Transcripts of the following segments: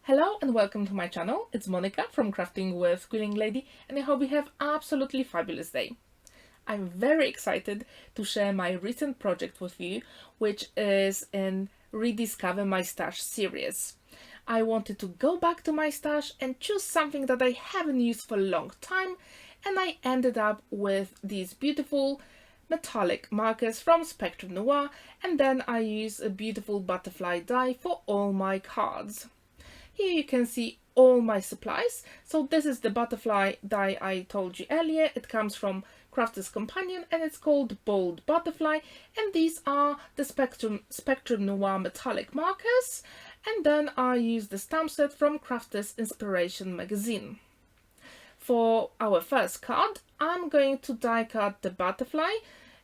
Hello and welcome to my channel. It's Monica from Crafting with Quilling Lady, and I hope you have absolutely fabulous day. I'm very excited to share my recent project with you, which is in Rediscover My Stash series. I wanted to go back to my stash and choose something that I haven't used for a long time, and I ended up with these beautiful metallic markers from Spectrum Noir, and then I used a beautiful butterfly die for all my cards. Here you can see all my supplies. So this is the butterfly die I told you earlier. It comes from Crafter's Companion and it's called Bold Butterfly. And these are the Spectrum Noir metallic markers. And then I use the stamp set from Crafter's Inspiration magazine. For our first card, I'm going to die cut the butterfly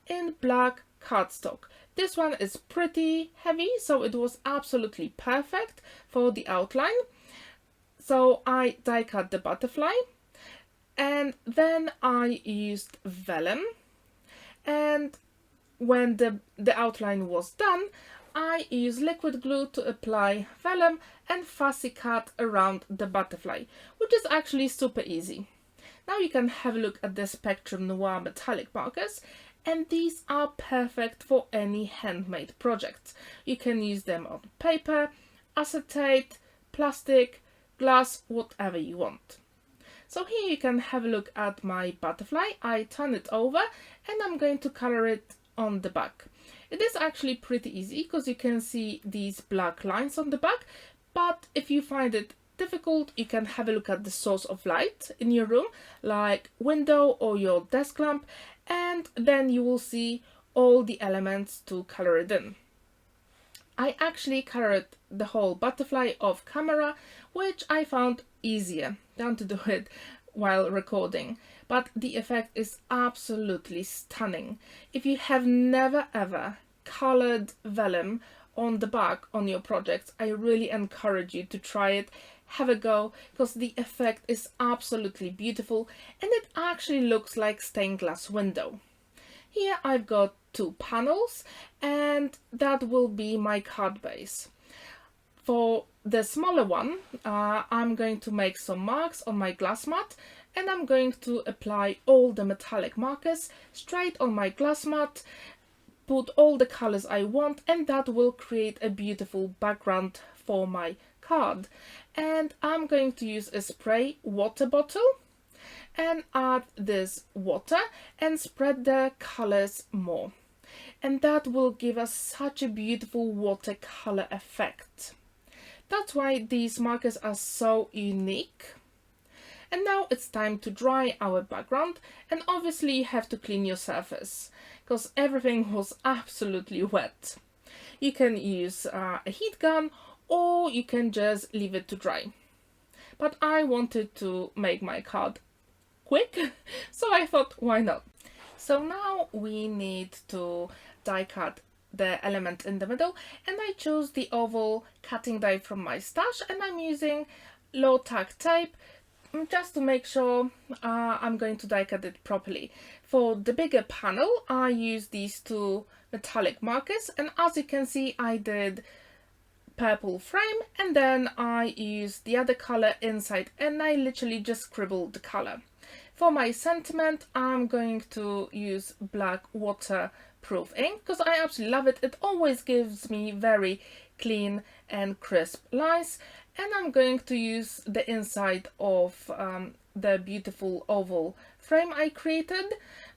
in black cardstock. This one is pretty heavy, so it was absolutely perfect for the outline. So I die cut the butterfly and then I used vellum, and when the outline was done, I used liquid glue to apply vellum and fussy cut around the butterfly, which is actually super easy. Now you can have a look at the Spectrum Noir metallic markers, and these are perfect for any handmade projects. You can use them on paper, acetate, plastic, glass, whatever you want. So here you can have a look at my butterfly. I turn it over and I'm going to color it on the back. It is actually pretty easy because you can see these black lines on the back, but if you find it difficult, you can have a look at the source of light in your room, like window or your desk lamp, and then you will see all the elements to color it in. I actually colored the whole butterfly off camera, which I found easier than to do it while recording, but the effect is absolutely stunning. If you have never ever colored vellum on the back on your projects, I really encourage you to try it. Have a go, because the effect is absolutely beautiful and it actually looks like stained glass window. Here I've got two panels and that will be my card base. For the smaller one, I'm going to make some marks on my glass mat and I'm going to apply all the metallic markers straight on my glass mat, put all the colors I want, and that will create a beautiful background for my card. And I'm going to use a spray water bottle and add this water and spread the colors more, and that will give us such a beautiful watercolor effect. That's why these markers are so unique. And now it's time to dry our background, and obviously you have to clean your surface because everything was absolutely wet. You can use a heat gun or you can just leave it to dry. But I wanted to make my card quick, so I thought, why not? So now we need to die cut the element in the middle, and I chose the oval cutting die from my stash, and I'm using low tack tape just to make sure I'm going to die cut it properly. For the bigger panel, I used these two metallic markers, and as you can see, I did purple frame and then I used the other color inside and I literally just scribbled the color. For my sentiment, I'm going to use black waterproof ink because I absolutely love it. It always gives me very clean and crisp lines, and I'm going to use the inside of the beautiful oval frame I created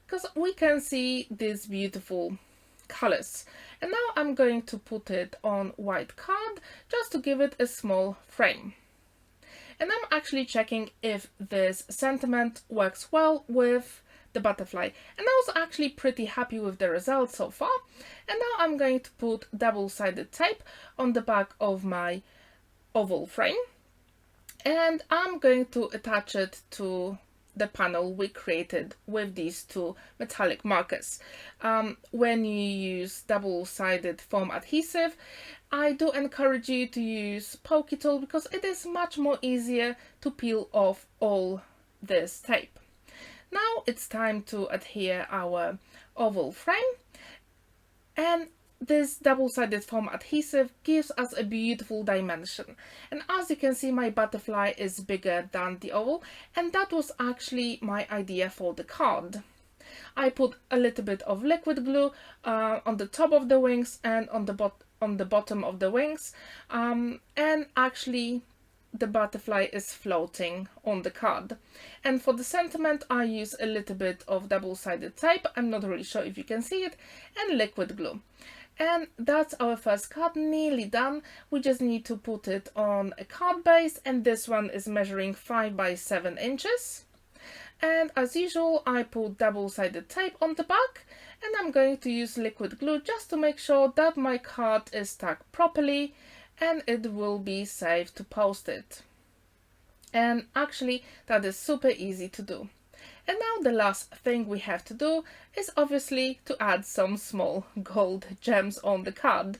because we can see these beautiful colors. And now I'm going to put it on white card just to give it a small frame. And I'm actually checking if this sentiment works well with the butterfly, and I was actually pretty happy with the results so far. And now I'm going to put double-sided tape on the back of my oval frame, and I'm going to attach it to the panel we created with these two metallic markers. When you use double-sided foam adhesive, I do encourage you to use pokey tool because it is much more easier to peel off all this tape. Now it's time to adhere our oval frame, and this double-sided foam adhesive gives us a beautiful dimension. And as you can see, my butterfly is bigger than the oval, and that was actually my idea for the card. I put a little bit of liquid glue on the top of the wings and on the bottom of the wings, and actually the butterfly is floating on the card. And for the sentiment, I use a little bit of double-sided tape, I'm not really sure if you can see it, and liquid glue. And that's our first card, nearly done. We just need to put it on a card base, and this one is measuring 5 by 7 inches. And as usual, I put double-sided tape on the back, and I'm going to use liquid glue just to make sure that my card is stuck properly and it will be safe to post it. And actually that is super easy to do. And now the last thing we have to do is obviously to add some small gold gems on the card.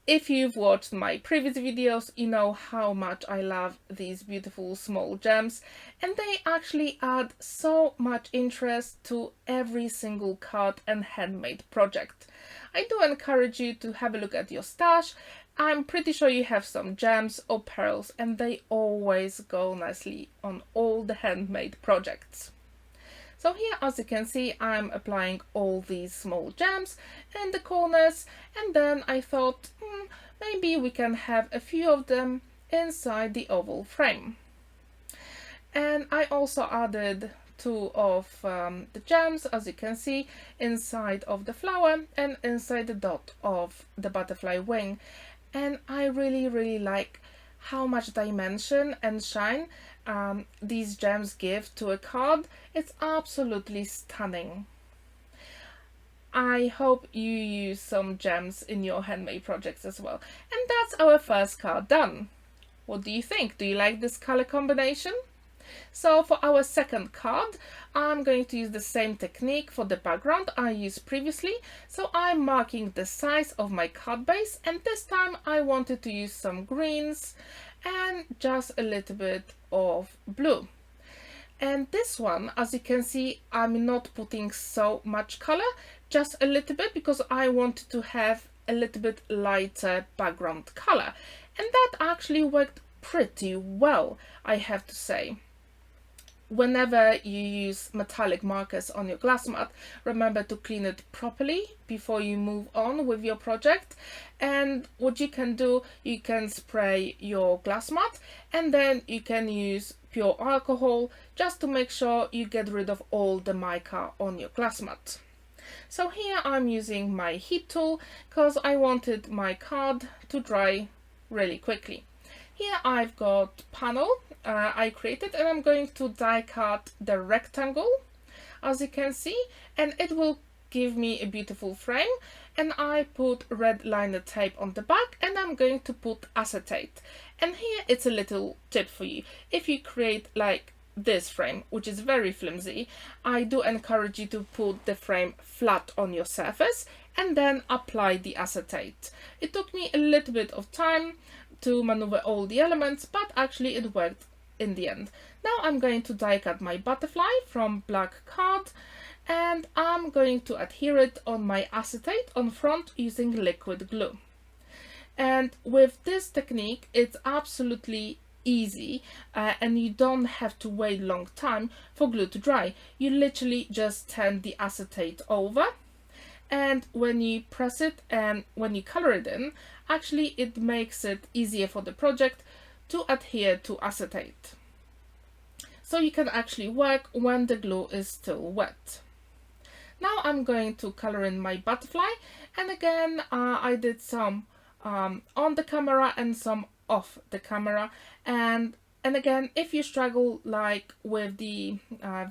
If you've watched my previous videos, you know how much I love these beautiful small gems, and they actually add so much interest to every single card and handmade project. I do encourage you to have a look at your stash. I'm pretty sure you have some gems or pearls, and they always go nicely on all the handmade projects. So here, as you can see, I'm applying all these small gems in the corners, and then I thought maybe we can have a few of them inside the oval frame. And I also added 2 of the gems, as you can see, inside of the flower and inside the dot of the butterfly wing. And I really like how much dimension and shine these gems give to a card. It's absolutely stunning. I hope you use some gems in your handmade projects as well. And that's our first card done. What do you think? Do you like this color combination? So for our second card, I'm going to use the same technique for the background I used previously. So I'm marking the size of my card base, and this time I wanted to use some greens and just a little bit of blue. And this one, as you can see, I'm not putting so much color, just a little bit, because I wanted to have a little bit lighter background color. And that actually worked pretty well, I have to say. Whenever you use metallic markers on your glass mat, remember to clean it properly before you move on with your project. And what you can do, you can spray your glass mat, and then you can use pure alcohol just to make sure you get rid of all the mica on your glass mat. So here I'm using my heat tool because I wanted my card to dry really quickly. Here I've got panel I created, and I'm going to die cut the rectangle, as you can see, and it will give me a beautiful frame. And I put red liner tape on the back, and I'm going to put acetate. And here it's a little tip for you. If you create like this frame, which is very flimsy, I do encourage you to put the frame flat on your surface and then apply the acetate. It took me a little bit of time to maneuver all the elements, but actually it worked in the end. Now I'm going to die cut my butterfly from black card, and I'm going to adhere it on my acetate on front using liquid glue. And with this technique, it's absolutely easy, and you don't have to wait a long time for glue to dry. You literally just turn the acetate over, and when you press it and when you color it in, actually it makes it easier for the project to adhere to acetate. So you can actually work when the glue is still wet. Now I'm going to color in my butterfly, and again I did some on the camera and some off the camera, and again, if you struggle like with the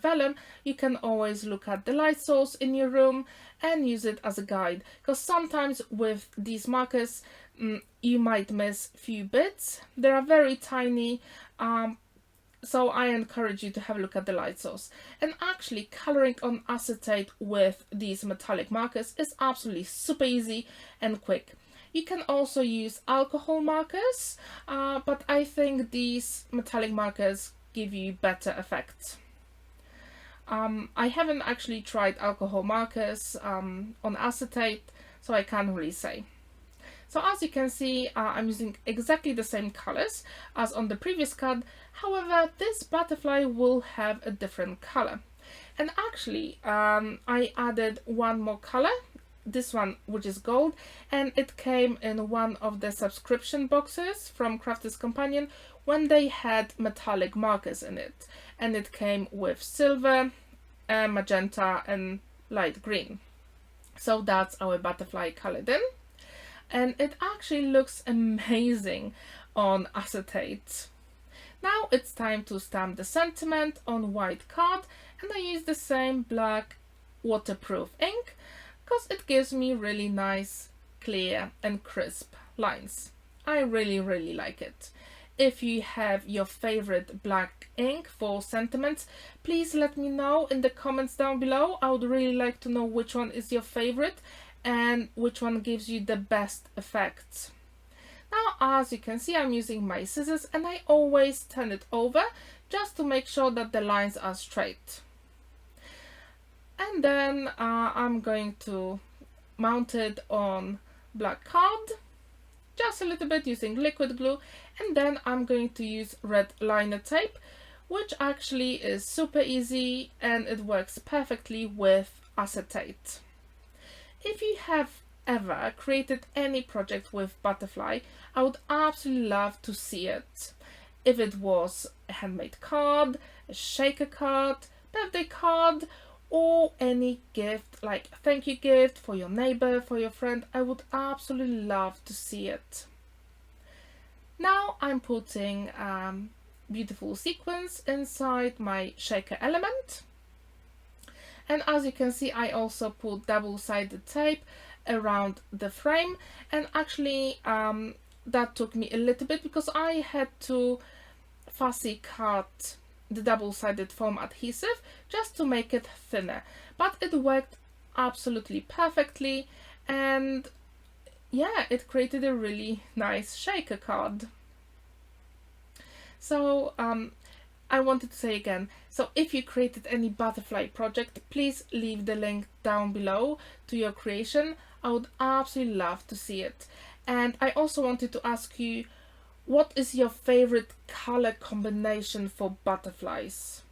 vellum, you can always look at the light source in your room and use it as a guide, because sometimes with these markers you might miss a few bits. They are very tiny, so I encourage you to have a look at the light source. And actually coloring on acetate with these metallic markers is absolutely super easy and quick. You can also use alcohol markers, but I think these metallic markers give you better effects. I haven't actually tried alcohol markers on acetate, so I can't really say. So as you can see, I'm using exactly the same colors as on the previous card. However, this butterfly will have a different color. And actually, I added one more color, this one, which is gold, and it came in one of the subscription boxes from Crafter's Companion when they had metallic markers in it. And it came with silver, magenta, and light green. So that's our butterfly colored in. And it actually looks amazing on acetate. Now it's time to stamp the sentiment on white card, and I use the same black waterproof ink because it gives me really nice, clear and crisp lines. I really like it. If you have your favorite black ink for sentiments, please let me know in the comments down below. I would really like to know which one is your favorite and which one gives you the best effects. Now, as you can see, I'm using my scissors and I always turn it over just to make sure that the lines are straight. And then I'm going to mount it on black card, just a little bit using liquid glue, and then I'm going to use red liner tape, which actually is super easy and it works perfectly with acetate. If you have ever created any project with butterfly, I would absolutely love to see it. If it was a handmade card, a shaker card, birthday card, or any gift, like a thank you gift for your neighbor, for your friend, I would absolutely love to see it. Now I'm putting beautiful sequins inside my shaker element. And as you can see, I also put double-sided tape around the frame, and actually that took me a little bit because I had to fussy cut the double-sided foam adhesive just to make it thinner, but it worked absolutely perfectly, and yeah, it created a really nice shaker card. So I wanted to say again, so if you created any butterfly project, please leave the link down below to your creation. I would absolutely love to see it. And I also wanted to ask you, what is your favorite color combination for butterflies?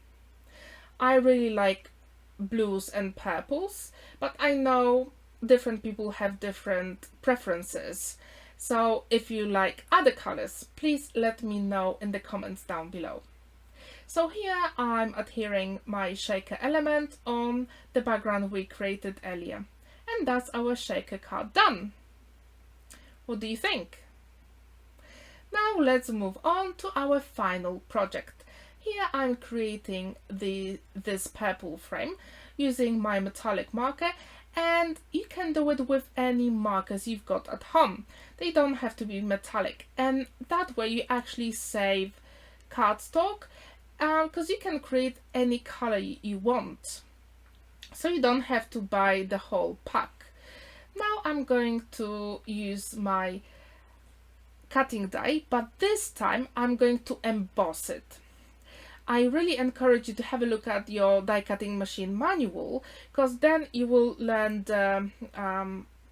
I really like blues and purples, but I know different people have different preferences. So if you like other colors, please let me know in the comments down below. So here I'm adhering my shaker element on the background we created earlier. And that's our shaker card done. What do you think? Now let's move on to our final project. Here I'm creating this purple frame using my metallic marker, and you can do it with any markers you've got at home. They don't have to be metallic, and that way you actually save cardstock because you can create any color you want. So you don't have to buy the whole pack. Now I'm going to use my cutting die, but this time I'm going to emboss it. I really encourage you to have a look at your die cutting machine manual, because then you will learn the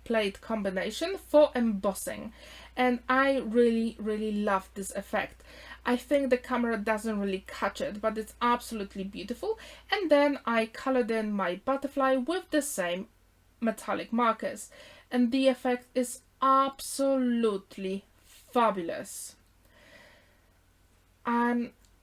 plate combination for embossing, and I really love this effect. I think the camera doesn't really catch it, but it's absolutely beautiful. And then I colored in my butterfly with the same metallic markers, and the effect is absolutely fabulous.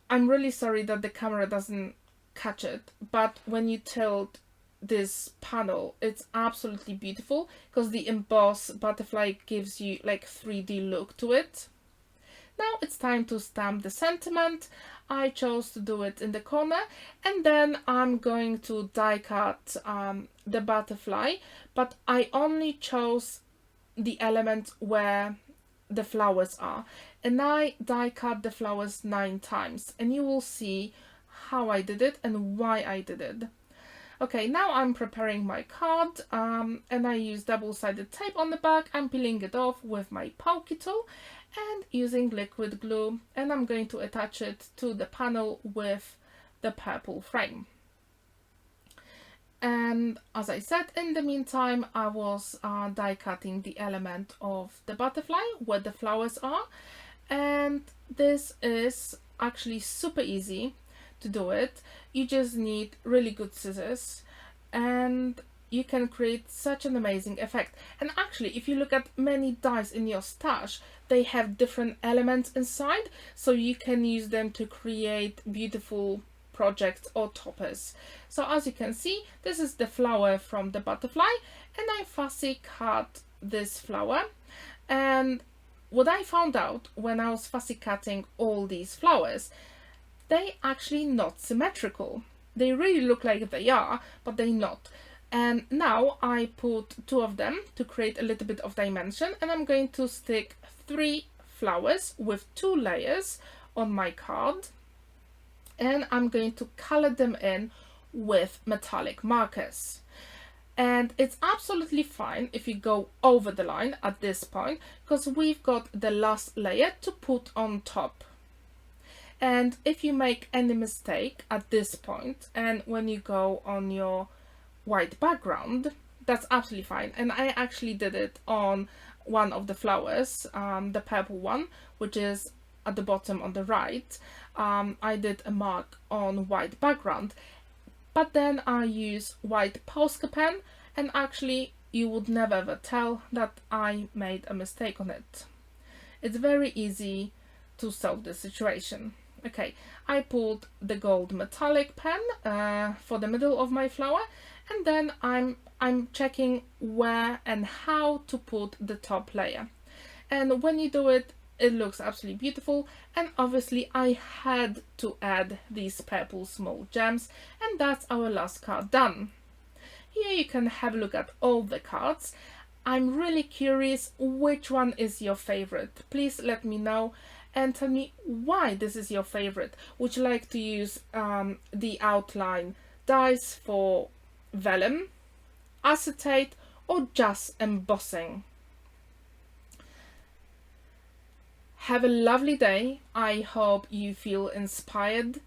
I'm really sorry that the camera doesn't catch it, but when you tilt this panel, it's absolutely beautiful because the embossed butterfly gives you like 3D look to it. Now it's time to stamp the sentiment. I chose to do it in the corner, and then I'm going to die cut the butterfly, but I only chose the element where the flowers are, and I die cut the flowers 9 times, and you will see how I did it and why I did it. Okay, now I'm preparing my card, and I use double-sided tape on the back. I'm peeling it off with my pokey tool and using liquid glue, and I'm going to attach it to the panel with the purple frame. And as I said, in the meantime, I was die cutting the element of the butterfly where the flowers are. And this is actually super easy to do it. You just need really good scissors and you can create such an amazing effect. And actually, if you look at many dies in your stash, they have different elements inside, so you can use them to create beautiful projects or toppers. So as you can see, this is the flower from the butterfly, and I fussy cut this flower. And what I found out when I was fussy cutting all these flowers, they actually not symmetrical. They really look like they are, but they're not. And now I put two of them to create a little bit of dimension, and I'm going to stick 3 flowers with 2 layers on my card, and I'm going to color them in with metallic markers. And it's absolutely fine if you go over the line at this point, because we've got the last layer to put on top. And if you make any mistake at this point, and when you go on your white background, that's absolutely fine. And I actually did it on one of the flowers, the purple one, which is at the bottom on the right. I did a mark on white background, but then I use white Posca pen, and actually you would never ever tell that I made a mistake on it. It's very easy to solve the situation. Okay, I put the gold metallic pen for the middle of my flower, and then I'm checking where and how to put the top layer. And when you do it, it looks absolutely beautiful. And obviously I had to add these purple small gems, and that's our last card done. Here you can have a look at all the cards. I'm really curious which one is your favorite. Please let me know and tell me why this is your favorite. Would you like to use the outline dies for vellum, acetate, or just embossing? Have a lovely day. I hope you feel inspired.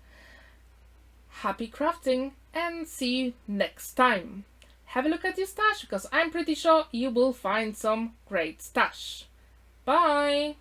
Happy crafting, and see you next time. Have a look at your stash, because I'm pretty sure you will find some great stash. Bye!